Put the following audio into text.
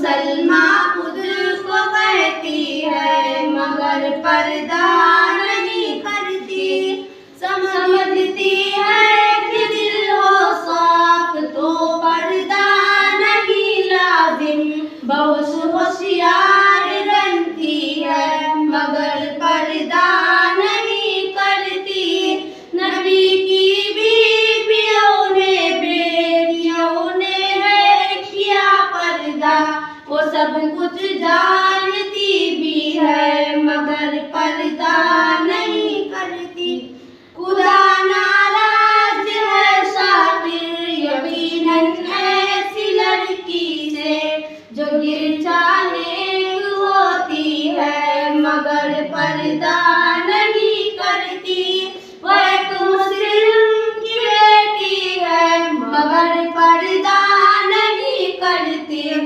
मुसलमान खुद को कहती है मगर पर्दा नहीं करती। समझती है कि दिल हो साफ तो पर्दा नहीं लाजिम। बहुत होशियार बनती है मगर पर्दा नहीं करती। नबी की बीवियों ने बेटियों ने है किया पर्दा। वो सब कुछ जानती भी है मगर पर्दा नहीं करती। खुदा नाराज है शातिर यकीनन ऐसी लड़की से जो गिरजाने होती है मगर पर्दा